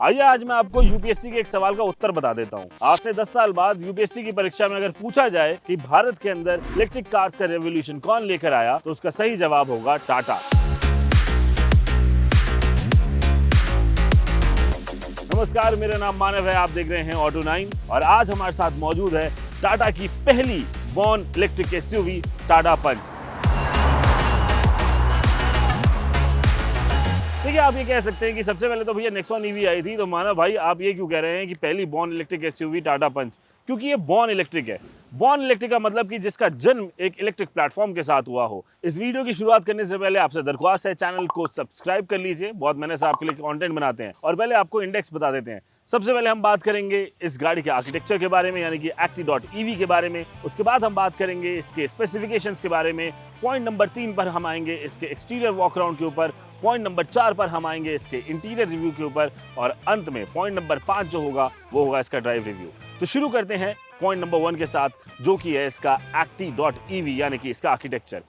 आइए आज मैं आपको यूपीएससी के एक सवाल का उत्तर बता देता हूँ। आज से 10 साल बाद यूपीएससी की परीक्षा में अगर पूछा जाए कि भारत के अंदर इलेक्ट्रिक कार्स का रेवोल्यूशन कौन लेकर आया, तो उसका सही जवाब होगा टाटा। नमस्कार, मेरा नाम मानव है, आप देख रहे हैं ऑटो 9 और आज हमारे साथ मौजूद है टाटा की पहली बॉर्न इलेक्ट्रिक एसयूवी टाटा पंच। देखिए, आप ये कह सकते हैं कि सबसे पहले तो भैया नेक्सॉन ईवी आई थी, तो मानव भाई आप ये क्यों कह रहे हैं कि पहली बॉर्न इलेक्ट्रिक एसयूवी टाटा पंच? क्योंकि ये बॉर्न इलेक्ट्रिक है। बॉर्न इलेक्ट्रिक का मतलब कि जिसका जन्म एक इलेक्ट्रिक प्लेटफॉर्म के साथ हुआ हो। इस वीडियो की शुरुआत करने से पहले आपसे दरख्वास्त है, चैनल को सब्सक्राइब कर लीजिए। बहुत मेहनत से आपके लिए कंटेंट बनाते हैं। और पहले आपको इंडेक्स बता देते हैं। सबसे पहले हम बात करेंगे इस गाड़ी के आर्किटेक्चर के बारे में, यानी कि acti.ev के बारे में। उसके बाद हम बात करेंगे इसके स्पेसिफिकेशंस के बारे में। पॉइंट नंबर 3 पर हम आएंगे इसके एक्सटीरियर वॉक अराउंड के ऊपर। पॉइंट नंबर 4 पर हम आएंगे इसके इंटीरियर रिव्यू के ऊपर। और अंत में पॉइंट नंबर 5 जो होगा वो होगा इसका ड्राइव रिव्यू। तो शुरू करते हैं पॉइंट नंबर 1 के साथ, जो कि है इसका acti.ev यानी कि इसका आर्किटेक्चर।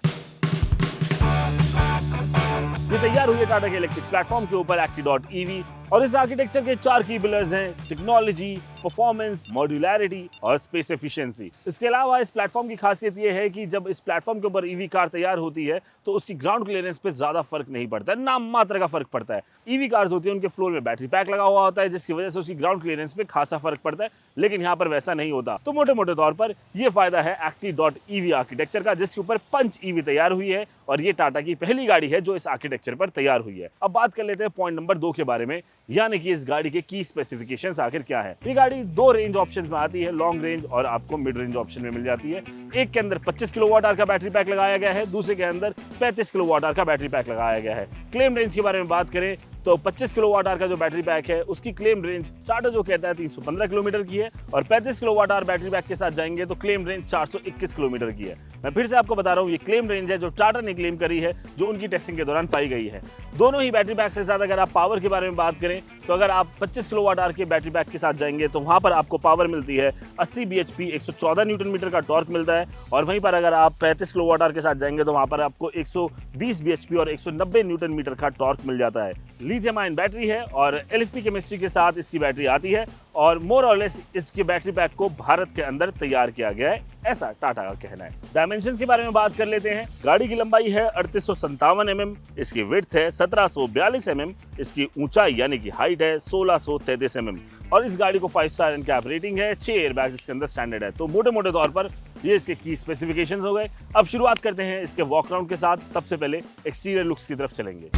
ये तैयार हुई है टाटा के इलेक्ट्रिक प्लेटफॉर्म के ऊपर acti.ev और इस आर्किटेक्चर के 4 की पिलर्स हैं: टेक्नोलॉजी, परफॉर्मेंस, मॉड्यूलैरिटी और स्पेस एफिशिएंसी। इसके अलावा इस प्लेटफॉर्म की खासियत ये है कि जब इस प्लेटफॉर्म के ऊपर ईवी कार तैयार होती है तो उसकी ग्राउंड क्लियरेंस पे ज्यादा फर्क नहीं पड़ता है, नाम मात्र का फर्क पड़ता है। ईवी कार्स होती है, उनके फ्लोर में बैटरी पैक लगा हुआ होता है, जिसकी वजह से उसकी ग्राउंड क्लियरेंस पे खासा फर्क पड़ता है, लेकिन यहाँ पर वैसा नहीं होता। तो मोटे मोटे तौर पर यह फायदा है acti.ev आर्किटेक्चर का, जिसके ऊपर पंच ईवी तैयार हुई है और ये टाटा की पहली गाड़ी है जो इस आर्किटेक्चर पर तैयार हुई है। अब बात कर लेते हैं पॉइंट नंबर 2 के बारे में, यानी कि इस गाड़ी के की स्पेसिफिकेशंस आखिर क्या है। ये गाड़ी 2 रेंज ऑप्शंस में आती है, लॉन्ग रेंज और आपको मिड रेंज ऑप्शन में मिल जाती है। एक के अंदर 25 किलोवाट आवर का बैटरी पैक लगाया गया है, दूसरे के अंदर 35 किलोवाट आवर का बैटरी पैक लगाया गया है। क्लेम रेंज के बारे में बात करें तो 25 किलोवाट आवर का जो बैटरी पैक है उसकी क्लेम रेंज टाटा जो कहता है 315 किलोमीटर की है, और 35 किलोवाट आवर बैटरी पैक के साथ जाएंगे तो क्लेम रेंज 421 किलोमीटर की है। मैं फिर से आपको बता रहा हूँ, ये क्लेम रेंज है जो टाटा ने क्लेम करी है, जो उनकी टेस्टिंग के दौरान पाई गई है। दोनों ही बैटरी पैक से साथ अगर आप पावर के बारे में बात करें तो अगर आप 25 किलोवाट आवर के बैटरी पैक के साथ जाएंगे तो वहां पर आपको पावर मिलती है 80 bhp, 114 न्यूटन मीटर का टॉर्क मिलता है। और वहीं पर अगर आप 35 किलोवाट आवर के साथ जाएंगे तो वहां पर आपको 120 bhp और 190 न्यूटन मीटर का टॉर्क मिल जाता है। लिथियम आयन बैटरी है और LFP केमिस्ट्री के साथ इसकी बैटरी आती है और मोर और लेस इसके बैटरी पैक को भारत के अंदर तैयार किया गया है, ऐसा टाटा का कहना है। डायमेंशंस के बारे में बात कर लेते हैं। गाड़ी की लंबाई है 3857 mm, इसकी विड्थ है 1742 mm, इसकी ऊंचाई यानी कि हाइट है 1633 mm और इस गाड़ी को 5 स्टार एनकैप रेटिंग है। 6 एयरबैग्स इसके अंदर स्टैंडर्ड है। तो मोटे मोटे तौर पर ये इसके की स्पेसिफिकेशंस हो गए। अब शुरुआत करते हैं इसके वॉक अराउंड के साथ। सबसे पहले एक्सटीरियर लुक्स की तरफ चलेंगे।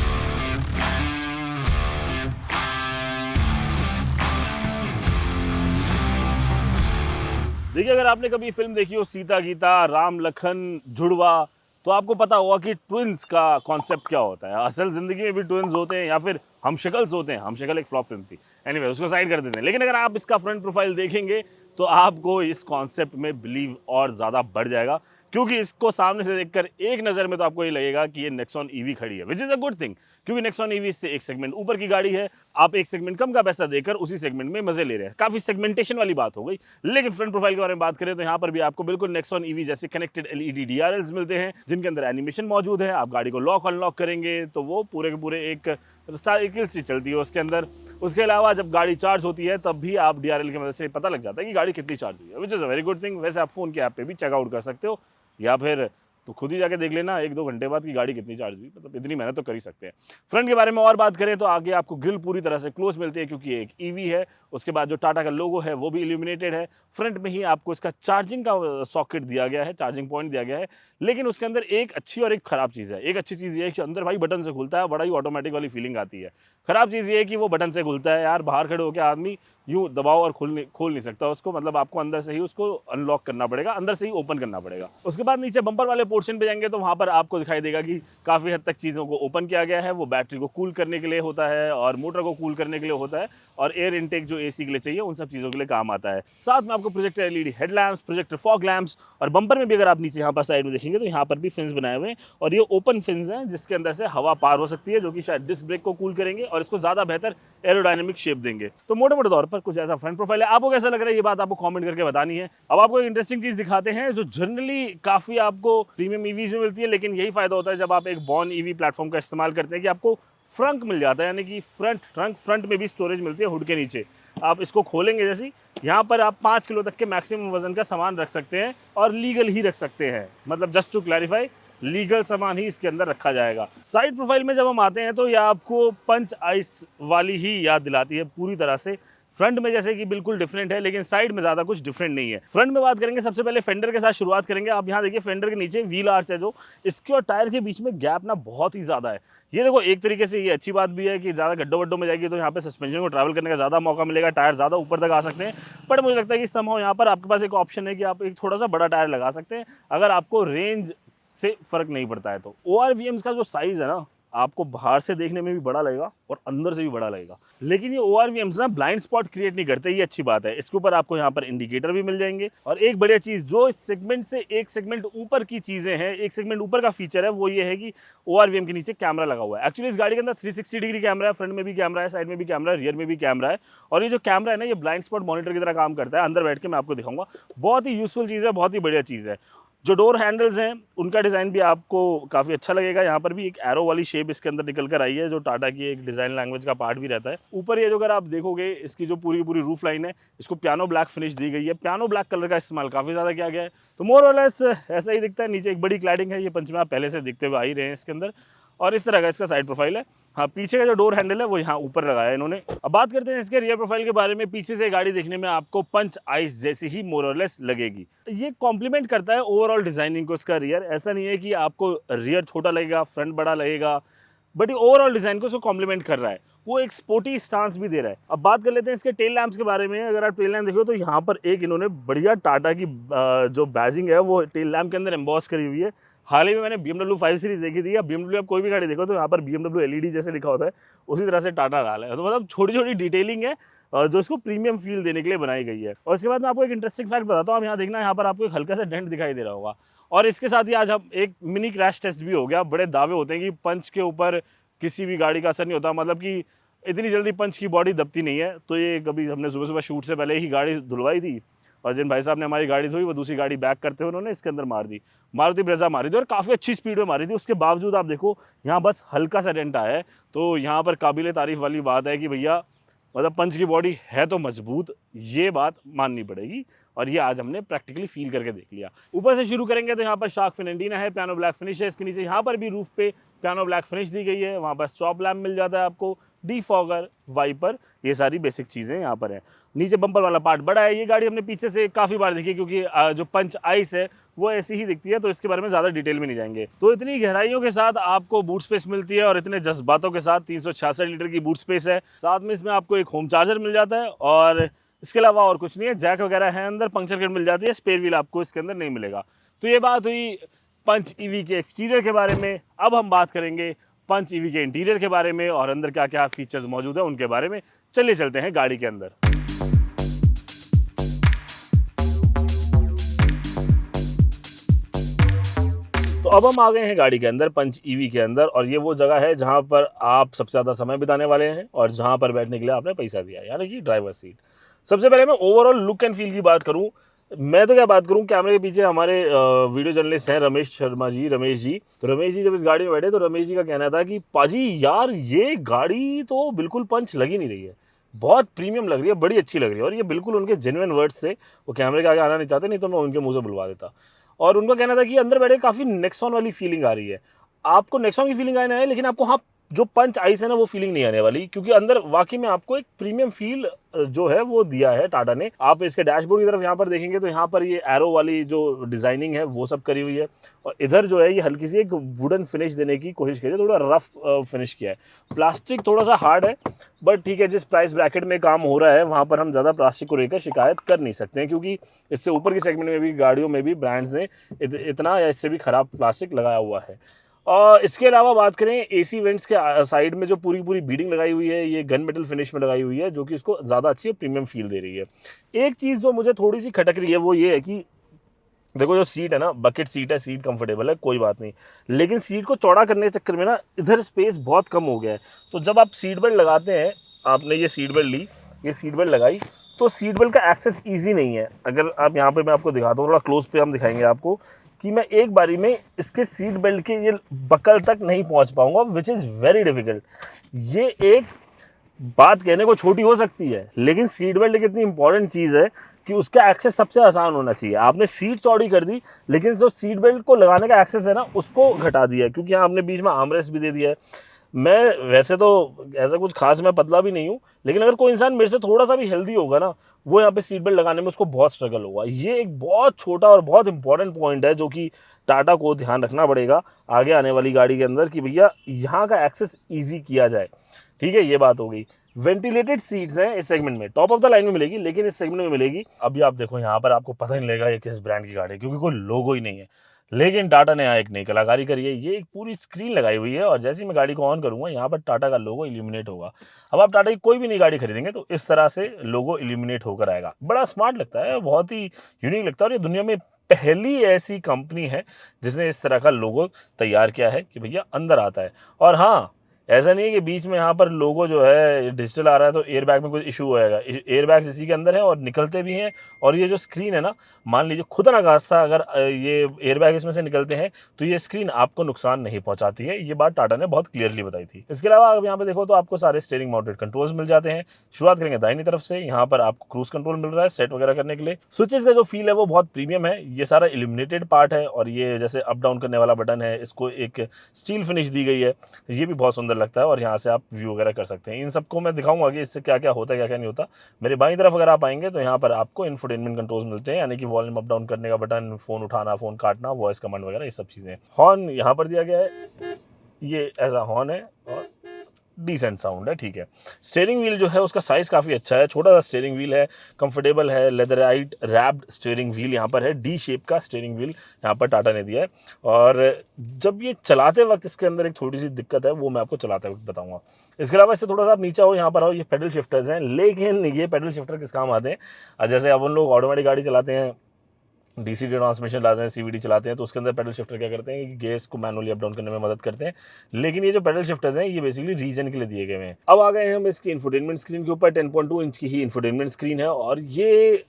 देखिए, अगर आपने कभी फिल्म देखी हो सीता गीता, राम लखन जुड़वा, तो आपको पता होगा कि ट्विंस का कॉन्सेप्ट क्या होता है। असल जिंदगी में भी ट्विंस होते हैं या फिर हमशक्ल्स होते हैं। हमशक्ल एक फ्लॉप फिल्म थी, एनीवे उसको साइड कर देते हैं। लेकिन अगर आप इसका फ्रंट प्रोफाइल देखेंगे तो आपको इस कॉन्सेप्ट में बिलीव और ज़्यादा बढ़ जाएगा, क्योंकि इसको सामने से देखकर एक नज़र में तो आपको ये लगेगा कि ये नेक्सॉन ईवी खड़ी है, which is a good thing, क्योंकि नेक्सॉन ईवी से एक सेगमेंट ऊपर की गाड़ी है। आप एक सेगमेंट कम का पैसा देकर उसी सेगमेंट में मजे ले रहे हैं। काफ़ी सेगमेंटेशन वाली बात हो गई। लेकिन फ्रंट प्रोफाइल के बारे में बात करें तो यहाँ पर भी आपको बिल्कुल नेक्सॉन ईवी जैसे कनेक्टेड LED DRLs मिलते हैं, जिनके अंदर एनिमेशन मौजूद है। आप गाड़ी को लॉक अनलॉक करेंगे तो वो पूरे के पूरे एक साइकिल सी चलती है उसके अंदर। उसके अलावा जब गाड़ी चार्ज होती है तब भी आप DRL की मदद से पता लग जाता है कि गाड़ी कितनी चार्ज हुई है, which is a very good thing. वैसे आप फ़ोन के ऐप पे भी चेकआउट कर सकते हो या फिर तो खुद ही जाके देख लेना 1-2 घंटे बाद की गाड़ी कितनी चार्ज हुई, मतलब इतनी मेहनत तो कर ही सकते हैं। फ्रंट के बारे में और बात करें तो आगे आपको ग्रिल पूरी तरह से क्लोज मिलती है, क्योंकि एक ईवी है। उसके बाद जो टाटा का लोगो है वो भी इल्यूमिनेटेड है। फ्रंट में ही आपको इसका चार्जिंग का सॉकेट दिया गया है, चार्जिंग पॉइंट दिया गया है। लेकिन उसके अंदर एक अच्छी और एक खराब चीज़ है। एक अच्छी चीज़ ये है कि अंदर भाई बटन से खुलता है, बड़ा ही ऑटोमेटिक वाली फीलिंग आती है। खराब चीज़ ये है कि वो बटन से खुलता है यार, बाहर खड़े होकर आदमी यूँ दबाओ और खोल नहीं सकता उसको, मतलब आपको अंदर से ही उसको अनलॉक करना पड़ेगा, अंदर से ही ओपन करना पड़ेगा। उसके बाद नीचे बम्पर वाले पोर्शन पे जाएंगे तो वहाँ पर आपको दिखाई देगा कि काफ़ी हद तक चीज़ों को ओपन किया गया है। वो बैटरी को कूल करने के लिए होता है और मोटर को कूल करने के लिए होता है, और एयर इनटेक जो AC के लिए चाहिए उन सब चीज़ों के लिए काम आता है। साथ में आपको projector LED headlamps, projector fog lamps, और बम्पर में भी अगर आप नीचे यहाँ पर साइड में देखेंगे तो यहाँ पर भी फिन्स बनाए हुए हैं, और ये ओपन फिन्स हैं जिसके अंदर से हवा पार हो सकती है, जो कि शायद डिस्क ब्रेक को कूल करेंगे और इसको ज़्यादा बेहतर एरोडायनेमिक शेप देंगे। तो मोटे मोटे तौर पर कुछ ऐसा फ्रंट प्रोफाइल है। आपको कैसा लग रहा है ये बात आपको कमेंट करके बतानी है। अब आपको एक इंटरेस्टिंग चीज़ दिखाते हैं जो जनरली काफ़ी आपको प्रीमियम ईवीज में मिलती है, लेकिन यही फायदा होता है जब आप एक बॉर्न ईवी प्लेटफॉर्म का इस्तेमाल करते हैं कि आपको फ्रंक मिल जाता है, यानी कि फ्रंट में भी स्टोरेज मिलती है हुड के नीचे। आप इसको खोलेंगे जैसे, यहाँ पर आप 5 किलो तक के मैक्सिमम वजन का सामान रख सकते हैं और लीगल ही रख सकते हैं, मतलब जस्ट टू क्लैरिफाई, लीगल सामान ही इसके अंदर रखा जाएगा। साइड प्रोफाइल में जब हम आते हैं तो यह आपको पंच आइस वाली ही याद दिलाती है पूरी तरह से। फ्रंट में जैसे कि बिल्कुल डिफरेंट है, लेकिन साइड में ज़्यादा कुछ डिफरेंट नहीं है। फ्रंट में बात करेंगे, सबसे पहले फेंडर के साथ शुरुआत करेंगे। आप यहाँ देखिए फेंडर के नीचे व्हील आर्च है, जो इसके और टायर के बीच में गैप ना बहुत ही ज़्यादा है। ये देखो, एक तरीके से ये अच्छी बात भी है कि ज़्यादा गड्ढों वड्ढों में जाएगी तो यहाँ पे सस्पेंशन को ट्रैवल करने का ज़्यादा मौका मिलेगा, टायर ज़्यादा ऊपर तक आ सकते हैं। बट मुझे लगता है कि समहाउ यहाँ पर आपके पास एक ऑप्शन है कि आप एक थोड़ा सा बड़ा टायर लगा सकते हैं अगर आपको रेंज से फ़र्क नहीं पड़ता है तो। ORVMs का जो साइज़ है ना, आपको बाहर से देखने में भी बड़ा लगेगा और अंदर से भी बड़ा लगेगा, लेकिन ये ORVMs ना ब्लाइंड स्पॉट क्रिएट नहीं करते, ये अच्छी बात है। इसके ऊपर आपको यहाँ पर इंडिकेटर भी मिल जाएंगे, और एक बढ़िया चीज़ जो इस सेगमेंट से एक सेगमेंट ऊपर की चीज़ें हैं, एक सेगमेंट ऊपर का फीचर है, वो ये है कि ORVM के नीचे कैमरा लगा हुआ है। एक्चुअली इस गाड़ी के अंदर 360 डिग्री कैमरा है, फ्रंट में भी कैमरा है, साइड में भी कैमरा है, रियर में भी कैमरा है। और ये जो कैमरा है ना, ये ब्लाइंड स्पॉट मॉनिटर की तरह काम करता है। अंदर बैठ के मैं आपको दिखाऊंगा, बहुत ही यूजफुल चीज़ है, बहुत ही बढ़िया चीज़ है। जो डोर हैंडल्स हैं उनका डिज़ाइन भी आपको काफ़ी अच्छा लगेगा। यहाँ पर भी एक एरो वाली शेप इसके अंदर निकल कर आई है, जो टाटा की एक डिज़ाइन लैंग्वेज का पार्ट भी रहता है। ऊपर ये जो अगर आप देखोगे, इसकी जो पूरी पूरी रूफ लाइन है, इसको पियानो ब्लैक फिनिश दी गई है। पियानो ब्लैक कलर का इस्तेमाल काफ़ी ज़्यादा किया गया है, तो मोर और लेस ऐसा ही दिखता है। नीचे एक बड़ी क्लैडिंग है, ये पंचमे आप पहले से दिखते हुए आ ही रहे हैं इसके अंदर, और इस तरह का इसका साइड प्रोफाइल है। हाँ, पीछे का जो डोर हैंडल है वो यहाँ ऊपर लगाया है इन्होंने। अब बात करते हैं इसके रियर प्रोफाइल के बारे में। पीछे से गाड़ी देखने में आपको पंच आइस जैसी ही मोर और लेस लगेगी। ये कॉम्प्लीमेंट करता है ओवरऑल डिजाइनिंग को इसका रियर। ऐसा नहीं है कि आपको रियर छोटा लगेगा, फ्रंट बड़ा लगेगा, बट ये ओवरऑल डिजाइन को उसको कॉम्प्लीमेंट कर रहा है, वो एक स्पोर्टी स्टांस भी दे रहा है। अब बात कर लेते हैं इसके टेल लैंप्स के बारे में। अगर आप टेल लैंप देखो तो यहाँ पर एक इन्होंने बढ़िया टाटा की जो बैजिंग है वो टेल लैंप के अंदर एम्बॉस करी हुई है। हाल ही में मैंने BMW 5 सीरीज देखी थी, या BMW आप कोई भी गाड़ी देखो तो यहाँ पर BMW LED जैसे लिखा होता है, उसी तरह से टाटा डाला है। तो मतलब छोटी छोटी डिटेलिंग है जो इसको प्रीमियम फील देने के लिए बनाई गई है। और इसके बाद मैं आपको एक इंटरेस्टिंग फैक्ट बताता हूँ। आप यहाँ देखना, यहाँ पर आपको एक हल्का सा डेंट दिखाई दे रहा होगा। और इसके साथ ही आज हम एक मिनी क्रैश टेस्ट भी हो गया। बड़े दावे होते हैं कि पंच के ऊपर किसी भी गाड़ी का असर नहीं होता, मतलब कि इतनी जल्दी पंच की बॉडी दबती नहीं है। तो ये कभी हमने सुबह सुबह शूट से पहले ही गाड़ी धुलवाई थी, और जिन भाई साहब ने हमारी गाड़ी धोई वो दूसरी गाड़ी बैक करते हुए उन्होंने इसके अंदर मार दी, मारुति ब्रेजा मारी थी, और काफ़ी अच्छी स्पीड में मारी थी। उसके बावजूद आप देखो यहाँ बस हल्का सा डेंट आया है। तो यहाँ पर काबिले तारीफ वाली बात है कि भैया, मतलब पंच की बॉडी है तो मजबूत, ये बात माननी पड़ेगी, और ये आज हमने प्रैक्टिकली फील करके देख लिया। ऊपर से शुरू करेंगे तो यहाँ पर शार्क फिन एंटीना है, पियानो ब्लैक फिनिश है इसके नीचे। यहाँ पर भी रूफ पे पियानो ब्लैक फिनिश दी गई है। वहाँ पर स्टॉप लैम्प मिल जाता है आपको, डीफॉगर, वाइपर, ये सारी बेसिक चीज़ें यहाँ पर हैं। नीचे बम्पर वाला पार्ट बड़ा है। ये गाड़ी हमने पीछे से काफ़ी बार देखी, क्योंकि जो पंच आइस है वो ऐसी ही दिखती है, तो इसके बारे में ज़्यादा डिटेल में नहीं जाएंगे। तो इतनी गहराइयों के साथ आपको बूट स्पेस मिलती है, और इतने जज्बातों के साथ 366 लीटर की बूट स्पेस है। साथ में इसमें आपको एक होम चार्जर मिल जाता है, और इसके अलावा और कुछ नहीं है। जैक वगैरह है अंदर, पंक्चर किट मिल जाती है, स्पेयर व्हील आपको इसके अंदर नहीं मिलेगा। तो ये बात हुई पंच ईवी के एक्सटीरियर के बारे में। अब हम बात करेंगे पंच ईवी के इंटीरियर के बारे में, और अंदर क्या क्या फीचर्स मौजूद है उनके बारे में। चलिए चलते हैं गाड़ी के अंदर। तो अब हम आ गए हैं गाड़ी के अंदर, पंच ईवी के अंदर, और ये वो जगह है जहां पर आप सबसे ज़्यादा समय बिताने वाले हैं, और जहां पर बैठने के लिए आपने पैसा दिया, यानी कि ड्राइवर सीट। सबसे पहले मैं ओवरऑल लुक एंड फील की बात करूं, मैं तो क्या बात करूं, कैमरे के पीछे हमारे वीडियो जर्नलिस्ट हैं रमेश जी। तो रमेश जी जब इस गाड़ी में बैठे तो रमेश जी का कहना था कि पाजी यार, ये गाड़ी तो बिल्कुल पंच लग ही नहीं रही है, बहुत प्रीमियम लग रही है, बड़ी अच्छी लग रही है। और ये बिल्कुल उनके जेन्युइन वर्ड्स से, वो कैमरे के आगे आना नहीं चाहते, नहीं तो मैं उनके मुंह से बुलवा देता। और उनका कहना था कि अंदर बैठे काफ़ी नेक्सॉन वाली फीलिंग आ रही है। आपको नेक्सॉन की फीलिंग आने है, लेकिन आपको हाँ जो पंच आइस है ना वो फीलिंग नहीं आने वाली, क्योंकि अंदर वाकई में आपको एक प्रीमियम फील जो है वो दिया है टाटा ने। आप इसके डैशबोर्ड की तरफ यहाँ पर देखेंगे तो यहाँ पर ये एरो वाली जो डिजाइनिंग है वो सब करी हुई है, और इधर जो है ये हल्की सी एक वुडन फिनिश देने की कोशिश की है, थोड़ा रफ फिनिश किया है। प्लास्टिक थोड़ा सा हार्ड है, बट ठीक है, जिस प्राइस ब्रैकेट में काम हो रहा है वहाँ पर हम ज़्यादा प्लास्टिक को लेकर शिकायत कर नहीं सकते हैं, क्योंकि इससे ऊपर की सेगमेंट में भी गाड़ियों में भी ब्रांड्स ने इतना या इससे भी ख़राब प्लास्टिक लगाया हुआ है। और इसके अलावा बात करें एसी वेंट्स के साइड में जो पूरी पूरी बीडिंग लगाई हुई है, ये गन मेटल फिनिश में लगाई हुई है, जो कि इसको ज़्यादा अच्छी प्रीमियम फील दे रही है। एक चीज़ जो मुझे थोड़ी सी खटक रही है वो ये है कि देखो जो सीट है ना, बकेट सीट है, सीट कंफर्टेबल है, कोई बात नहीं, लेकिन सीट को चौड़ा करने के चक्कर में ना इधर स्पेस बहुत कम हो गया है। तो जब आप सीट बेल्ट लगाते हैं, आपने ये सीट बेल्ट ली, ये सीट बेल्ट लगाई, तो सीट बेल्ट का एक्सेस ईजी नहीं है। अगर आप यहाँ पर मैं आपको दिखाता हूँ, थोड़ा क्लोज पे हम दिखाएंगे आपको, कि मैं एक बारी में इसके सीट बेल्ट के ये बकल तक नहीं पहुंच पाऊंगा, विच इज़ वेरी डिफिकल्ट। ये एक बात कहने को छोटी हो सकती है, लेकिन सीट बेल्ट एक इतनी इंपॉर्टेंट चीज़ है कि उसका एक्सेस सबसे आसान होना चाहिए। आपने सीट चौड़ी कर दी, लेकिन जो सीट बेल्ट को लगाने का एक्सेस है ना, उसको घटा दिया है, क्योंकि यहाँ आपने बीच में आर्मरेस्ट भी दे दिया है। मैं वैसे तो ऐसा कुछ खास मैं पतला भी नहीं हूँ, लेकिन अगर कोई इंसान मेरे से थोड़ा सा भी हेल्दी होगा ना, वो यहाँ पे सीट बेल्ट लगाने में उसको बहुत स्ट्रगल होगा। ये एक बहुत छोटा और बहुत इंपॉर्टेंट पॉइंट है जो कि टाटा को ध्यान रखना पड़ेगा आगे आने वाली गाड़ी के अंदर, कि भैया यहाँ का एक्सेस ईजी किया जाए। ठीक है, ये बात हो गई। वेंटिलेटेड सीट्स हैं इस सेगमेंट में, टॉप ऑफ द लाइन में मिलेगी, लेकिन इस सेगमेंट में मिलेगी। अभी आप देखो यहाँ पर आपको पता नहीं लगेगा ये किस ब्रांड की गाड़ी है, क्योंकि कोई लोगो ही नहीं है। लेकिन टाटा ने यहाँ एक नई कलाकारी करी है, ये एक पूरी स्क्रीन लगाई हुई है, और जैसे ही मैं गाड़ी को ऑन करूंगा यहाँ पर टाटा का लोगो इल्यूमिनेट होगा। अब आप टाटा की कोई भी नई गाड़ी खरीदेंगे तो इस तरह से लोगो इल्यूमिनेट होकर आएगा। बड़ा स्मार्ट लगता है, बहुत ही यूनिक लगता है, और ये दुनिया में पहली ऐसी कंपनी है जिसने इस तरह का लोगो तैयार किया है कि भैया अंदर आता है। और हाँ, ऐसा नहीं है कि बीच में यहाँ पर लोगो जो है डिजिटल आ रहा है तो एयरबैग में कोई इशू होएगा। एयरबैग्स इसी के अंदर है और निकलते भी हैं। और ये जो स्क्रीन है ना, मान लीजिए खुदा ना खास्ता अगर ये एयरबैग इसमें से निकलते हैं तो ये स्क्रीन आपको नुकसान नहीं पहुंचाती है। ये बात टाटा ने बहुत क्लियरली बताई थी। इसके अलावा अब यहाँ पे देखो तो आपको सारे स्टीयरिंग माउंटेड कंट्रोल्स मिल जाते हैं। शुरुआत करेंगे दाहिनी तरफ से, यहाँ पर आपको क्रूज कंट्रोल मिल रहा है सेट वगैरह करने के लिए। स्विचेस का जो फील है वो बहुत प्रीमियम है। ये सारा इल्यूमिनेटेड पार्ट है, और ये जैसे अप डाउन करने वाला बटन है, इसको एक स्टील फिनिश दी गई है, ये भी बहुत सुंदर लगता है। और यहाँ से आप व्यू वगैरह कर सकते हैं। इन सबको मैं दिखाऊंगा कि इससे क्या क्या होता है, क्या क्या नहीं होता। मेरे बाईं तरफ अगर आप आएंगे तो यहाँ पर आपको इंफोटेनमेंट कंट्रोल्स मिलते हैं, यानी कि वॉल्यूम अप डाउन करने का बटन, फोन उठाना, फोन काटना, वॉइस कमांड वगैरह, ये सब चीज़ें। हॉर्न यहाँ पर दिया गया है, ये ऐसा हॉर्न है और डिसेंट साउंड है, ठीक है। स्टीयरिंग व्हील जो है उसका साइज़ काफ़ी अच्छा है, छोटा सा स्टीयरिंग व्हील है, कंफर्टेबल है, लेदराइट रैप्ड स्टीयरिंग व्हील यहाँ पर है, डी शेप का स्टीयरिंग व्हील यहाँ पर टाटा ने दिया है। और जब ये चलाते वक्त इसके अंदर एक छोटी सी दिक्कत है, वो मैं आपको चलाते वक्त बताऊंगा। इसके अलावा इससे थोड़ा सा आप नीचे हो, यहाँ पर आओ, ये पेडल शिफ्टर्स हैं, लेकिन ये पेडल शिफ्टर किस काम आते हैं? जैसे अपन लोग ऑटोमेटिक गाड़ी चलाते हैं, डीसी ट्रांसमिशन लाते हैं, सीवीडी चलाते हैं, तो उसके अंदर पेडल शिफ्टर क्या करते हैं कि गैस को मैनुअली अप डाउन करने में मदद करते हैं। लेकिन ये जो पेडल शिफ्टर्स हैं ये बेसिकली रीजन के लिए दिए गए हैं। अब आ गए हैं हम इसकी इंफोटेनमेंट स्क्रीन के ऊपर। 10.2 इंच की ही इंफोटेनमेंट स्क्रीन है, और ये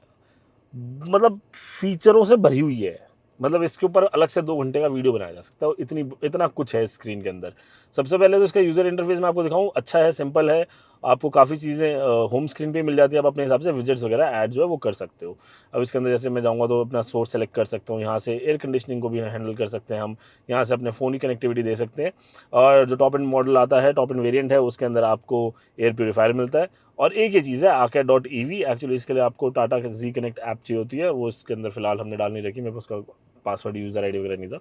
मतलब फीचरों से भरी हुई है। मतलब इसके ऊपर अलग से 2 घंटे का वीडियो बनाया जा सकता है, इतना कुछ है स्क्रीन के अंदर। सबसे पहले तो इसका यूज़र इंटरफेस मैं आपको दिखाऊं, अच्छा है, सिंपल है। आपको काफ़ी चीज़ें होम स्क्रीन पे मिल जाती है, आप अपने हिसाब से विजेट्स वगैरह ऐड जो है वो कर सकते हो। अब इसके अंदर जैसे मैं जाऊँगा तो अपना सोर्स सेलेक्ट कर सकता हूँ, यहाँ से एयर कंडीशनिंग को भी हैंडल कर सकते हैं हम, यहाँ से अपने फ़ोन की कनेक्टिविटी दे सकते हैं। और जो टॉप एंड मॉडल आता है, टॉप एंड वेरिएंट है, उसके अंदर आपको एयर प्योरीफायर मिलता है। और एक ये चीज़ है arcade.ev, एक्चुअली इसके लिए आपको टाटा जी कनेक्ट ऐप चाहिए होती है, वो इसके अंदर फिलहाल हमने डाल नहीं रखी, मेरे को उसका पासवर्ड यूज़र आईडी वगैरह नहीं था,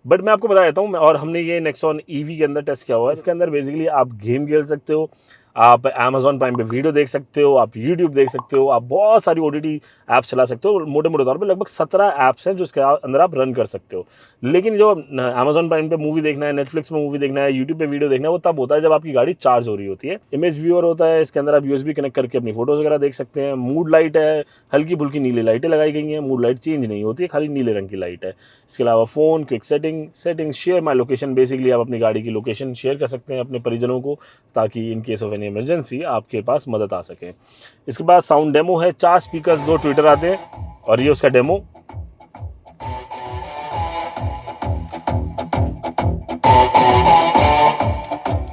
बट मैं आपको बता देता हूँ। और हमने ये नेक्सॉन ईवी के अंदर टेस्ट किया हुआ है। इसके अंदर बेसिकली आप गेम खेल सकते हो, आप अमेजॉन प्राइम पे वीडियो देख सकते हो, आप यूट्यूब देख सकते हो, आप बहुत सारी ओटीटी ऐप्स चला सकते हो। मोटे मोटे तौर पे लगभग 17 ऐप्स हैं जो इसके अंदर आप रन कर सकते हो। लेकिन जो अमेजॉन प्राइम पे मूवी देखना है, नेटफ्लिक्स में मूवी देखना है, यूट्यूब पे वीडियो देखना है, वो तब होता है जब आपकी गाड़ी चार्ज हो रही होती है। इमेज व्यूअर होता है, इसके अंदर आप यूएसबी कनेक्ट करके अपनी फोटोज वगैरह देख सकते हैं। मूड लाइट है, हल्की फुल्की नीली लाइटें लगाई गई हैं, मूड लाइट चेंज नहीं होती है, खाली नीले रंग की लाइट है। इसके अलावा phone, quick setting, share my location, basically आप अपनी गाड़ी की लोकेशन शेयर कर सकते हैं अपने परिजनों को, ताकि in case of any emergency आपके पास मदद आ सके। इसके बाद साउंड डेमो है, 4 स्पीकर्स, 2 ट्विटर आते हैं, और ये उसका डेमो।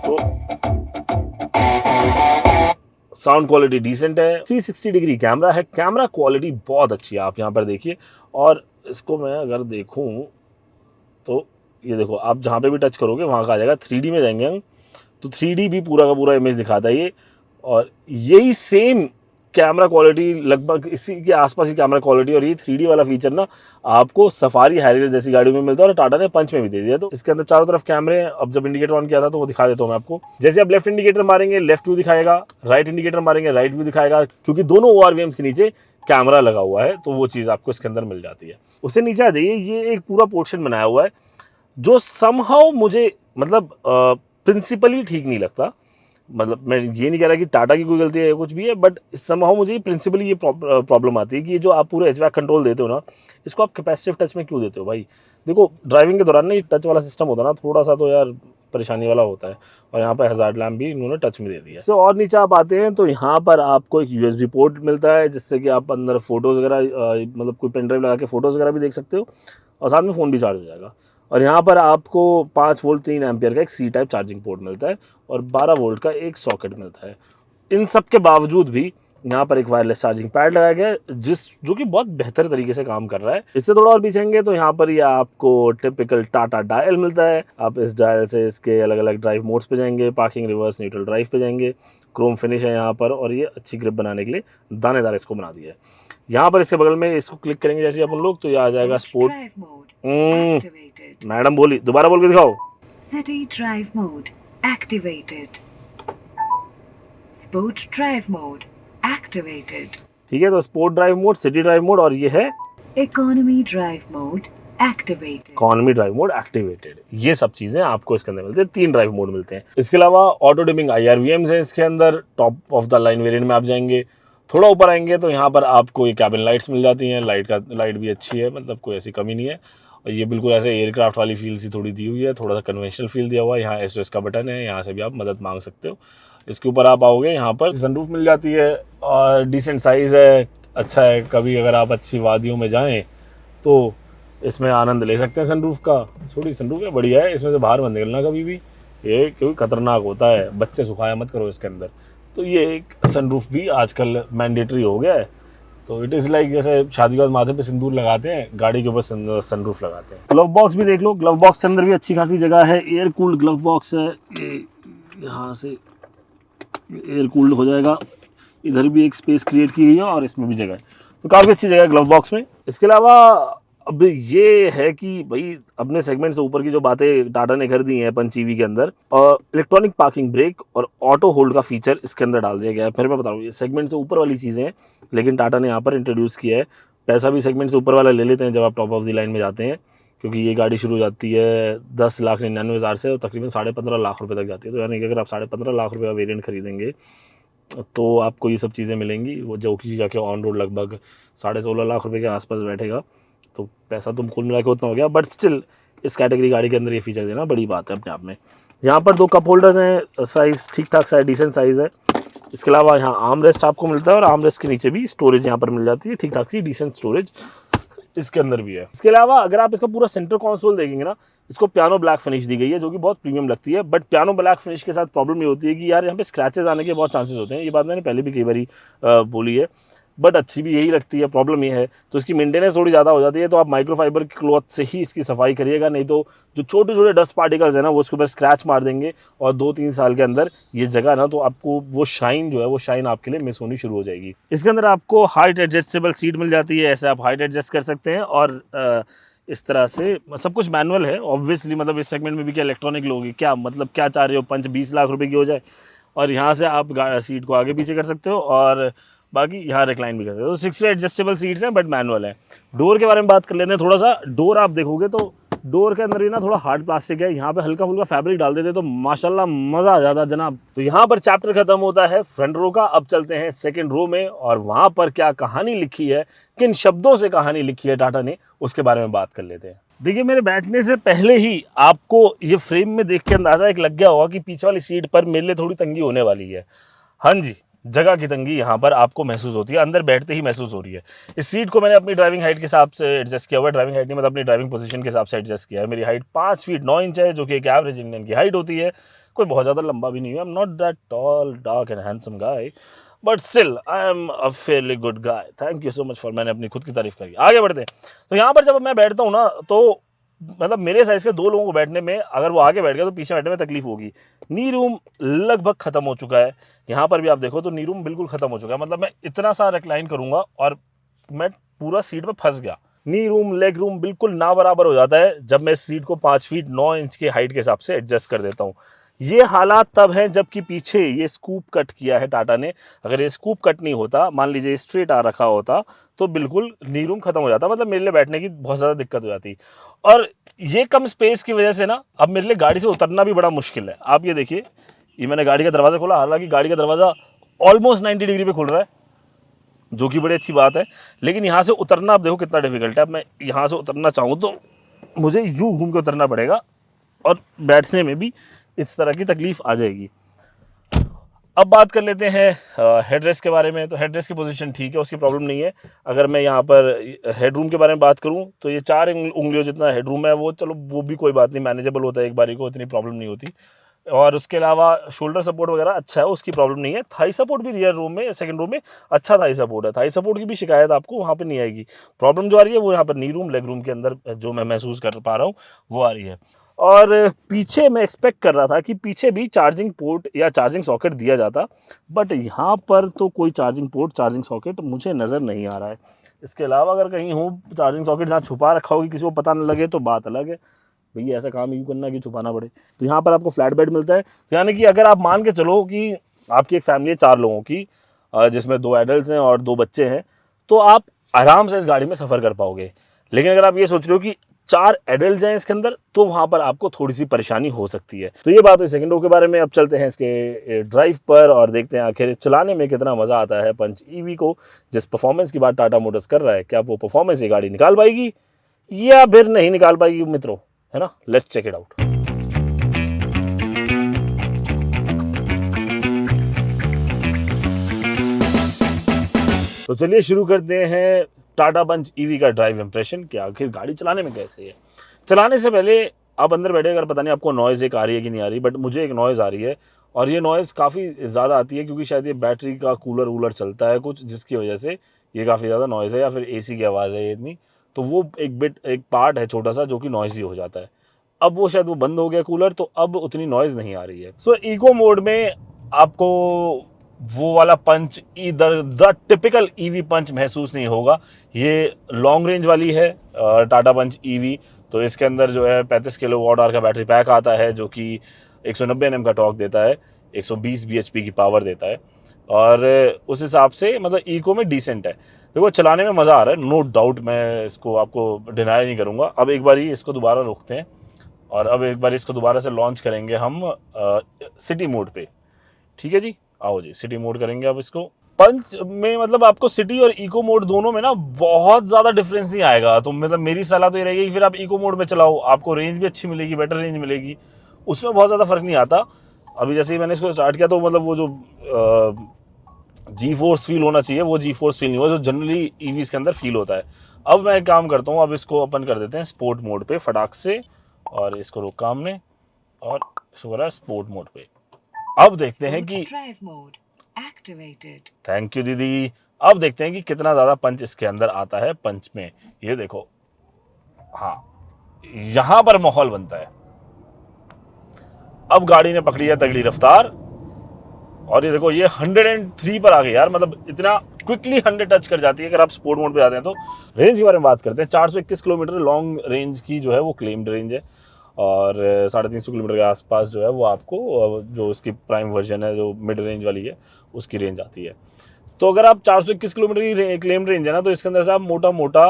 तो साउंड क्वालिटी डिसेंट है, 360 डिग्री कैमरा है, कैमरा क्वालिटी बहुत अच्छी है, आप यहाँ पर देखिए। और इसको मैं अगर देखूँ तो ये देखो, आप जहाँ पे भी टच करोगे वहाँ का आ जाएगा। 3D में जाएंगे हम तो 3D भी पूरा का पूरा इमेज दिखाता है ये। और यही सेम कैमरा क्वालिटी, लगभग इसी के आसपास ही कैमरा क्वालिटी, और ये 3D वाला फीचर ना आपको सफारी हैरियर जैसी गाड़ियों में मिलता है, और टाटा ने पंच में भी दे दिया। तो इसके अंदर चारों तरफ कैमरे हैं। अब जब इंडिकेटर ऑन किया था तो वो दिखा देता हूँ मैं आपको। जैसे आप लेफ्ट इंडिकेटर मारेंगे लेफ्ट व्यू दिखाएगा, राइट इंडिकेटर मारेंगे राइट व्यू दिखाएगा, क्योंकि दोनों ORVMs के नीचे कैमरा लगा हुआ है, तो वो चीज़ आपको इसके अंदर मिल जाती है। उससे नीचे आ जाइए, ये एक पूरा पोर्शन बनाया हुआ है जो समहाउ मुझे मतलब प्रिंसिपली ठीक नहीं लगता। मतलब मैं ये नहीं कह रहा कि टाटा की कोई गलती है या कुछ भी है, बट समहाउ मुझे प्रिंसिपली ये प्रॉब्लम आती है कि जो आप पूरे एचवैक कंट्रोल देते हो ना, इसको आप कैपेसिटिव टच में क्यों देते हो भाई? देखो, ड्राइविंग के दौरान ना ये टच वाला सिस्टम होता है ना, थोड़ा सा तो यार परेशानी वाला होता है। और यहाँ पर हज़ार्ड लैम्प भी इन्होंने टच में दे दिया है। तो और नीचे आप आते हैं तो यहाँ पर आपको एक USB पोर्ट मिलता है, जिससे कि आप अंदर फोटोज़ वगैरह मतलब कोई पेन ड्राइव लगा के फ़ोटोज़ वगैरह भी देख सकते हो। और साथ में फ़ोन भी चार्ज हो जाएगा। और यहाँ पर आपको 5 वोल्ट 3 एम्पियर का एक सी टाइप चार्जिंग पोर्ट मिलता है और 12 वोल्ट का एक सॉकेट मिलता है। इन सब के बावजूद भी यहाँ पर एक वायरलेस चार्जिंग पैड लगाया गया है जो कि बहुत बेहतर तरीके से काम कर रहा है। इससे थोड़ा और पीछेंगे तो यहाँ पर ये आपको टिपिकल टाटा डायल मिलता है। आप इस डायल से इसके अलग अलग ड्राइव मोड्स पे जाएंगे, पार्किंग, रिवर्स, न्यूट्रल ड्राइव पे जाएंगे। क्रोम फिनिश है यहाँ पर और ये अच्छी ग्रिप बनाने के लिए दानेदार इसको बना दिया है। यहाँ पर इसके बगल में इसको क्लिक करेंगे जैसे अपन लोग तो ये आ जाएगा स्पोर्ट। मैडम बोली, दोबारा बोल के दिखाओ। City drive mode activated, sport drive mode activated. ठीक है, तो sport drive mode, city drive mode और ये है economy drive mode activated. Economy drive mode activated. ये सब चीजें आपको इसके अंदर मिलते हैं। 3 ड्राइव मोड मिलते हैं। इसके अलावा ऑटो डिमिंग IRVMs है इसके अंदर। Top of the line variant में आप जाएंगे, थोड़ा ऊपर आएंगे तो यहाँ पर आपको ये कैबिन लाइट्स मिल जाती हैं। लाइट भी अच्छी है, मतलब कोई ऐसी कमी नहीं है। और ये बिल्कुल ऐसे एयरक्राफ्ट वाली फील सी थोड़ी दी हुई है, थोड़ा सा कन्वेंशनल फील दिया हुआ है। यहाँ SOS का बटन है, यहाँ से भी आप मदद मांग सकते हो। इसके ऊपर आप आओगे, यहाँ पर सनरूफ मिल जाती है और डिसेंट साइज़ है, अच्छा है। कभी अगर आप अच्छी वादियों में जाएँ तो इसमें आनंद ले सकते हैं सनरूफ का। छोटी सनरूफ है, बढ़िया है। इसमें से बाहर मत निकलना कभी भी, ये क्योंकि खतरनाक होता है। बच्चे सुखाया मत करो इसके अंदर। तो ये एक सनरूफ भी आजकल मैंडेटरी हो गया है। तो इट इज़ लाइक जैसे शादी के बाद माथे पे सिंदूर लगाते हैं, गाड़ी के ऊपर सनरूफ लगाते हैं। ग्लव बॉक्स भी देख लो। ग्लव बॉक्स के अंदर भी अच्छी खासी जगह है। एयर कूल्ड ग्लव बॉक्स है। ये यहाँ से एयर कूल्ड हो जाएगा। इधर भी एक स्पेस क्रिएट की गई है और इसमें भी जगह है, तो काफ़ी अच्छी जगह है ग्लव बॉक्स में। इसके अलावा अब ये है कि भाई अपने सेगमेंट से ऊपर की जो बातें टाटा ने कर दी हैं पंच के अंदर, और इलेक्ट्रॉनिक पार्किंग ब्रेक और ऑटो होल्ड का फीचर इसके अंदर डाल दिया गया है। फिर मैं बता रहा हूँ, ये सेगमेंट से ऊपर वाली चीज़ें हैं, लेकिन टाटा ने यहाँ पर इंट्रोड्यूस किया है। पैसा भी सेगमेंट से ऊपर वाला ले लेते हैं जब आप टॉप ऑफ द लाइन में जाते हैं, क्योंकि ये गाड़ी शुरू हो जाती है 10,99,000 से और तकरीबन 15.5 लाख रुपए तक जाती है। तो यानी कि अगर आप 15.5 लाख रुपये का वेरिएंट खरीदेंगे तो आपको ये सब चीज़ें मिलेंगी, वो जो कि जाके ऑन रोड लगभग 16.5 लाख रुपए के आसपास बैठेगा। तो पैसा तो कुल मिला के उतना हो गया, बट स्टिल इस कैटेगरी गाड़ी के अंदर ये फीचर देना बड़ी बात है अपने आप में। यहाँ पर 2 कप होल्डर्स हैं, साइज़ ठीक ठाक सा है, डिसेंट साइज़ है। इसके अलावा यहाँ आर्म रेस्ट आपको मिलता है और आर्म रेस्ट के नीचे भी स्टोरेज यहाँ पर मिल जाती है, ठीक ठाक सी डिसेंट स्टोरेज इसके अंदर भी है। इसके अलावा अगर आप इसका पूरा सेंटर कंसोल देखेंगे ना, इसको पियानो ब्लैक फिनिश दी गई है, जो कि बहुत प्रीमियम लगती है। बट पियानो ब्लैक फिनिश के साथ प्रॉब्लम ये होती है कि यार यहाँ पे स्क्रैचेस आने के बहुत चांसेस होते हैं। ये बात मैंने पहले भी कई बारी बोली है, बट अच्छी भी यही लगती है। प्रॉब्लम ये है तो इसकी मेंटेनेंस थोड़ी ज़्यादा हो जाती है। तो आप माइक्रोफाइबर के क्लॉथ से ही इसकी सफाई करिएगा, नहीं तो जो छोटे छोटे डस्ट पार्टिकल्स है ना वो इसके ऊपर स्क्रैच मार देंगे और 2-3 साल के अंदर ये जगह ना, तो आपको वो शाइन जो है वो शाइन आपके लिए मिस होनी शुरू हो जाएगी। इसके अंदर आपको हाइट एडजस्टेबल सीट मिल जाती है, ऐसे आप हाइट एडजस्ट कर सकते हैं। और इस तरह से सब कुछ मैनुअल है ऑब्वियसली। मतलब इस सेगमेंट में भी क्या इलेक्ट्रॉनिक लोगे क्या, मतलब क्या चाह रहे हो, 20 लाख रुपए की हो जाए। और यहाँ से आप सीट को आगे पीछे कर सकते हो और बाकी यहाँ रिक्लाइन भी कर सकते हो। तो 6 एडजस्टेबल सीट्स हैं बट मैनुअल है। डोर के बारे में बात कर लेते हैं थोड़ा सा। डोर आप देखोगे तो डोर के अंदर भी ना थोड़ा हार्ड प्लास्टिक है। यहाँ पे हल्का फुल्का फैब्रिक डाल देते तो माशाल्लाह मज़ा आ जाता जनाब। तो यहाँ पर चैप्टर खत्म होता है फ्रंट रो का। अब चलते हैं सेकंड रो में और वहाँ पर क्या कहानी लिखी है, किन शब्दों से कहानी लिखी है टाटा ने, उसके बारे में बात कर लेते हैं। देखिए, मेरे बैठने से पहले ही आपको ये फ्रेम में देख के अंदाज़ा एक लग गया होगा कि पीछे वाली सीट पर मेरे लिए थोड़ी तंगी होने वाली है। हाँ जी, जगह की तंगी यहाँ पर आपको महसूस होती है, अंदर बैठते ही महसूस हो रही है। इस सीट को मैंने अपनी ड्राइविंग हाइट के हिसाब से एडजस्ट किया हुआ है। ड्राइविंग हाइट नहीं, मतलब अपनी ड्राइविंग पोजीशन के हिसाब से एडजस्ट किया है। मेरी हाइट 5 फीट 9 इंच है, जो कि एक एवरेज इंडियन की हाइट होती है। कोई बहुत ज़्यादा लंबा भी नहीं है। I am not that tall dark and handsome guy, but still I am a fairly good guy. Thank you so much for, मैंने अपनी खुद की तारीफ करी। आगे बढ़ते हैं। तो यहाँ पर जब मैं बैठता हूँ ना, तो मतलब मेरे साइज के 2 लोगों को बैठने में, अगर वो आगे बैठ गया तो पीछे बैठने में तकलीफ होगी। नी रूम लगभग खत्म हो चुका है। यहाँ पर भी आप देखो तो नी रूम बिल्कुल खत्म हो चुका है। मतलब मैं इतना सा रिक्लाइन करूंगा और मैं पूरा सीट पे फंस गया। नी रूम लेग रूम बिल्कुल ना बराबर हो जाता है जब मैं सीट को 5 फीट 9 इंच की हाइट के हिसाब से एडजस्ट कर देता हूँ। ये हालात तब हैं जबकि पीछे ये स्कूप कट किया है टाटा ने। अगर ये स्कूप कट नहीं होता, मान लीजिए स्ट्रेट आ रखा होता, तो बिल्कुल नी रूम खत्म हो जाता। मतलब मेरे लिए बैठने की बहुत ज़्यादा दिक्कत हो जाती। और ये कम स्पेस की वजह से ना अब मेरे लिए गाड़ी से उतरना भी बड़ा मुश्किल है। आप ये देखिए, ये मैंने गाड़ी का दरवाज़ा खोला, हालांकि गाड़ी का दरवाज़ा ऑलमोस्ट 90 डिग्री पे खुल रहा है, जो कि बड़ी अच्छी बात है। लेकिन यहाँ से उतरना आप देखो कितना डिफिकल्ट है। अब मैं यहाँ से उतरना चाहूँ तो मुझे यूँ घूम के उतरना पड़ेगा और बैठने में भी इस तरह की तकलीफ़ आ जाएगी। अब बात कर लेते हैं हेडरेस्ट के बारे में। तो हेडरेस्ट की पोजीशन ठीक है, उसकी प्रॉब्लम नहीं है। अगर मैं यहाँ पर हेडरूम के बारे में बात करूँ तो ये 4 उंगलियों जितना हेडरूम है, वो चलो वो भी कोई बात नहीं, मैनेजेबल होता है एक बारी को, इतनी प्रॉब्लम नहीं होती। और उसके अलावा शोल्डर सपोर्ट वगैरह अच्छा है, उसकी प्रॉब्लम नहीं है। थाई सपोर्ट भी रियर रूम में, सेकंड रूम में अच्छा थाई सपोर्ट है। थाई सपोर्ट की भी शिकायत आपको वहाँ पे नहीं आएगी। प्रॉब्लम जो आ रही है वो यहाँ पर नी रूम, लेग रूम के अंदर जो मैं महसूस कर पा रहा हूँ वो आ रही है। और पीछे मैं एक्सपेक्ट कर रहा था कि पीछे भी चार्जिंग पोर्ट या चार्जिंग सॉकेट दिया जाता, बट यहाँ पर तो कोई चार्जिंग पोर्ट, चार्जिंग सॉकेट मुझे नज़र नहीं आ रहा है। इसके अलावा अगर कहीं हो चार्जिंग सॉकेट जहाँ छुपा रखा होगी, किसी को पता न लगे तो बात अलग है। भैया ऐसा काम यूँ करना कि छुपाना पड़े। तो यहाँ पर आपको फ्लैट बेड मिलता है, तो यानी कि अगर आप मान के चलो कि आपकी एक फैमिली है 4 लोगों की, जिसमें 2 एडल्ट हैं और 2 बच्चे हैं, तो आप आराम से इस गाड़ी में सफ़र कर पाओगे। लेकिन अगर आप ये सोच रहे हो कि 4 एडल्ट हैं इसके अंदर, तो वहाँ पर आपको थोड़ी सी परेशानी हो सकती है। तो ये बात हुई सेकंड रो के बारे में। अब चलते हैं इसके ड्राइव पर और देखते हैं आखिर चलाने में कितना मज़ा आता है पंच ईवी को। जिस परफॉर्मेंस की बात टाटा मोटर्स कर रहा है, क्या वो परफॉर्मेंस ये गाड़ी निकाल पाएगी या फिर नहीं निकाल पाएगी मित्रों, है ना? Let's check it out. तो चलिए शुरू करते हैं टाटा पंच ईवी का ड्राइव इंप्रेशन कि आखिर गाड़ी चलाने में कैसे है। चलाने से पहले आप अंदर बैठे, अगर पता नहीं आपको नॉइज़ एक आ रही है कि नहीं आ रही, बट मुझे एक नॉइज़ आ रही है और ये नॉइज़ काफ़ी ज़्यादा आती है क्योंकि शायद ये बैटरी का कूलर वूलर चलता है कुछ, जिसकी वजह से ये काफ़ी ज़्यादा नॉइज़ है, या फिर एसी की आवाज़ है ये इतनी। तो वो एक पार्ट है छोटा सा जो कि नॉइज़ी हो जाता है। अब वो शायद वो बंद हो गया कूलर, तो अब उतनी नॉइज़ नहीं आ रही है। सो इको मोड में आपको वो वाला पंच, द टिपिकल ईवी पंच महसूस नहीं होगा। ये लॉन्ग रेंज वाली है टाटा पंच ईवी। तो इसके अंदर जो है 35 किलोवाट आवर का बैटरी पैक आता है जो कि 190 एनएम का टॉर्क देता है, 120 bhp की पावर देता है, और उस हिसाब से मतलब इको में डिसेंट है। देखो चलाने में मज़ा आ रहा है, नो डाउट, मैं इसको आपको डिनाई नहीं करूँगा। अब एक बार इसको दोबारा रोकते हैं और अब एक बार इसको दोबारा से लॉन्च करेंगे हम सिटी मोड पे। ठीक है जी, आओ जी सिटी मोड करेंगे अब इसको। पंच में मतलब आपको सिटी और इको मोड दोनों में ना बहुत ज़्यादा डिफरेंस नहीं आएगा। तो मतलब मेरी सलाह तो ये रहेगी कि फिर आप इको मोड में चलाओ, आपको रेंज भी अच्छी मिलेगी, बेटर रेंज मिलेगी, उसमें बहुत ज़्यादा फर्क नहीं आता। अभी जैसे ही मैंने इसको स्टार्ट किया तो मतलब वो जो जी फोर्स फील होना चाहिए वो जी फोर्स फील नहीं हुआ जो जनरली ईवीज़ के अंदर फील होता है। अब मैं एक काम करता हूँ, अब इसको ओपन कर देते हैं स्पोर्ट मोड पे फटाक से, और इसको रोका हमने और इसको करा स्पोर्ट मोड पे। अब देखते हैं कि Drive mode activated. Thank you दीदी। अब देखते हैं कि कितना ज़्यादा पंच इसके अंदर आता है पंच में। ये देखो, हाँ यहाँ पर माहौल बनता है। अब गाड़ी ने पकड़ी है तगड़ी रफ्तार और ये देखो ये 103 पर आ गई यार, मतलब इतना क्विकली 100 टच कर जाती है अगर आप स्पोर्ट मोड पे जाते हैं। तो रेंज के बारे में बात करते हैं। 421 किलोमीटर लॉन्ग रेंज की जो है वो क्लेम्ड रेंज है, और 350 किलोमीटर के आसपास जो है वो आपको जो इसकी प्राइम वर्जन है जो मिड रेंज वाली है उसकी रेंज आती है। तो अगर आप 421 किलोमीटर की क्लेम्ड रेंज है ना, तो इसके अंदर से आप मोटा मोटा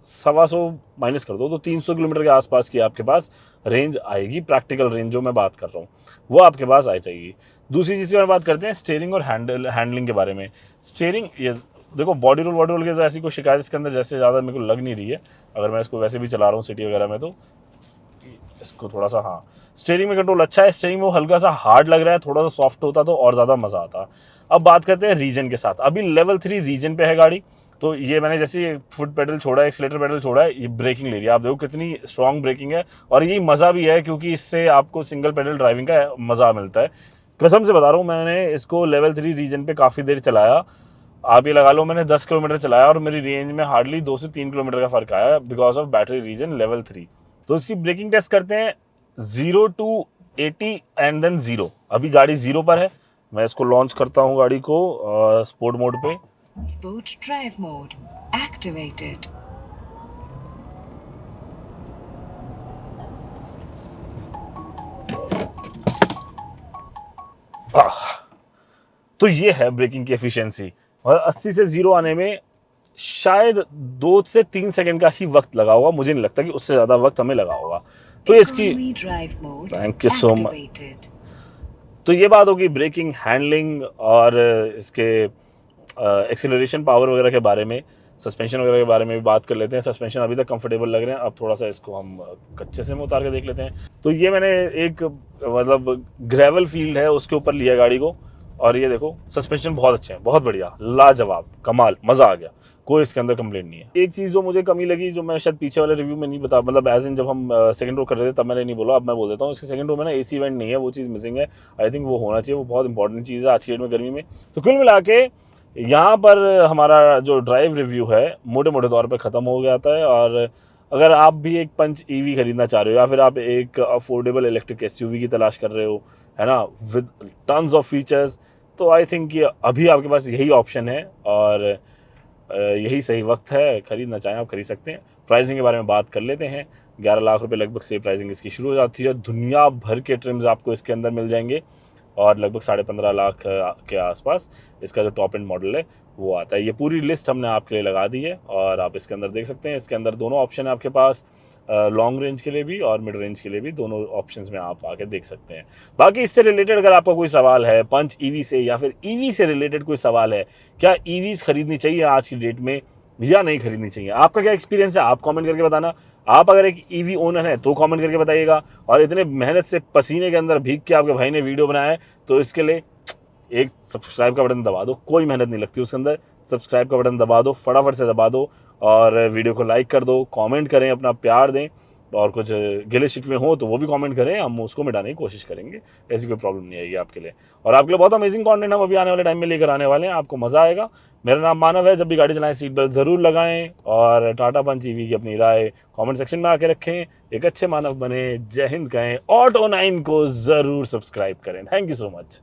125 माइनस कर दो तो 300 किलोमीटर के आसपास की आपके पास रेंज आएगी। प्रैक्टिकल रेंज जो मैं बात कर रहा हूँ वो आपके पास आ जाएगी। दूसरी चीज़ की बारे में बात करते हैं स्टीयरिंग और हैंडलिंग के बारे में। स्टीयरिंग, ये देखो बॉडी रोल की तो ऐसी कोई शिकायत इसके अंदर जैसे ज़्यादा मेरे को लग नहीं रही है। अगर मैं इसको वैसे भी चला रहा हूँ सिटी वगैरह में, तो इसको थोड़ा सा, हाँ स्टीयरिंग में कंट्रोल अच्छा है। स्टीयरिंग में वो हल्का सा हार्ड लग रहा है, थोड़ा सा सॉफ्ट होता तो और ज़्यादा मज़ा आता। अब बात करते हैं रीजन के साथ। अभी लेवल 3 रीजन पे है गाड़ी। तो ये मैंने जैसे फुट पेडल छोड़ा है, एक्सीलेटर पेडल छोड़ा है, ये ब्रेकिंग ले रही है। आप देखो कितनी स्ट्रॉन्ग ब्रेकिंग है, और यही मज़ा भी है क्योंकि इससे आपको सिंगल पेडल ड्राइविंग का मज़ा मिलता है। कसम से बता रहा हूँ, मैंने इसको लेवल 3 रीजन पे काफ़ी देर चलाया। आप ये लगा लो मैंने 10 किलोमीटर चलाया और मेरी रेंज में हार्डली 2 से 3 किलोमीटर का फ़र्क आया because of battery regen level 3। तो इसकी ब्रेकिंग टेस्ट करते हैं 0 to 80 एंड देन 0। अभी गाड़ी 0 पर है। मैं इसको लॉन्च करता हूँ गाड़ी को स्पोर्ट मोड पे। Sport drive mode activated. तो ये है ब्रेकिंग की एफिशिएंसी, और 80 से 0 आने में शायद 2 से 3 सेकंड का ही वक्त लगा होगा। मुझे नहीं लगता कि उससे ज़्यादा वक्त हमें लगा होगा। तो इसकी Economy drive mode thank you so much. activated. तो ये बात होगी ब्रेकिंग, हैंडलिंग और इसके एक्सीलरेशन पावर वगैरह के बारे में। सस्पेंशन वगैरह के बारे में भी बात कर लेते हैं। सस्पेंशन अभी तक कंफर्टेबल लग रहे हैं। अब थोड़ा सा इसको हम कच्चे से में उतार के देख लेते हैं। तो ये मैंने एक मतलब ग्रेवल फील्ड है उसके ऊपर लिया गाड़ी को, और ये देखो सस्पेंशन बहुत अच्छे हैं, बहुत बढ़िया, लाजवाब, कमाल, मज़ा आ गया, कोई इसके अंदर कंप्लेंट नहीं है। एक चीज़ जो मुझे कमी लगी, जो मैं शायद पीछे वाले रिव्यू में नहीं बता, मतलब एज इन जब हम सेकंड रो कर रहे थे तब मैंने नहीं बोला, अब मैं बोल देता हूँ, इसके सेकंड रो में ना एसी वेंट नहीं है, वो चीज़ मिसिंग है। आई थिंक वो होना चाहिए, वो बहुत इंपॉर्टेंट चीज़ है आज की डेट में गर्मी में। तो कुल मिला के यहाँ पर हमारा जो ड्राइव रिव्यू है मोटे मोटे तौर पर ख़त्म हो गया था। और अगर आप भी एक पंच ईवी खरीदना चाह रहे हो, या फिर आप एक अफोर्डेबल इलेक्ट्रिक एसयूवी की तलाश कर रहे हो, है ना, विद टन्स ऑफ फीचर्स, तो आई थिंक ये अभी आपके पास यही ऑप्शन है और यही सही वक्त है। खरीदना चाहें आप खरीद सकते हैं। प्राइसिंग के बारे में बात कर लेते हैं। 11 लाख रुपए लगभग से प्राइसिंग इसकी शुरू हो जाती है। दुनिया भर के ट्रिम्स आपको इसके अंदर मिल जाएंगे और लगभग 15.5 लाख के आसपास इसका जो टॉप एंड मॉडल है वो आता है। ये पूरी लिस्ट हमने आपके लिए लगा दी है और आप इसके अंदर देख सकते हैं। इसके अंदर दोनों ऑप्शन है आपके पास, लॉन्ग रेंज के लिए भी और मिड रेंज के लिए भी, दोनों ऑप्शंस में आप आके देख सकते हैं। बाकी इससे रिलेटेड अगर आपका कोई सवाल है पंच ईवी से, या फिर ईवी से रिलेटेड कोई सवाल है, क्या ईवीज खरीदनी चाहिए आज की डेट में या नहीं खरीदनी चाहिए, आपका क्या एक्सपीरियंस है, आप कमेंट करके बताना। आप अगर एक ईवी ओनर है तो कमेंट करके बताइएगा। और इतने मेहनत से पसीने के अंदर भीग के आपके भाई ने वीडियो बनाया है, तो इसके लिए एक सब्सक्राइब का बटन दबा दो, कोई मेहनत नहीं लगती उसके अंदर। सब्सक्राइब का बटन दबा दो, फटाफट से दबा दो और वीडियो को लाइक कर दो, कमेंट करें, अपना प्यार दें। और कुछ गिले शिकवे हो तो वो भी कमेंट करें, हम उसको मिटाने की कोशिश करेंगे। ऐसी कोई प्रॉब्लम नहीं आएगी आपके लिए। और आपके लिए बहुत अमेजिंग कंटेंट हम अभी आने वाले टाइम में लेकर आने वाले हैं, आपको मज़ा आएगा। मेरा नाम मानव है। जब भी गाड़ी चलाएं सीट बेल्ट ज़रूर लगाएं और टाटा पंच ईवी की अपनी राय कमेंट सेक्शन में आके रखें। एक अच्छे मानव बने। जय हिंद कहें। ऑटो 9 को ज़रूर सब्सक्राइब करें। Thank you so much.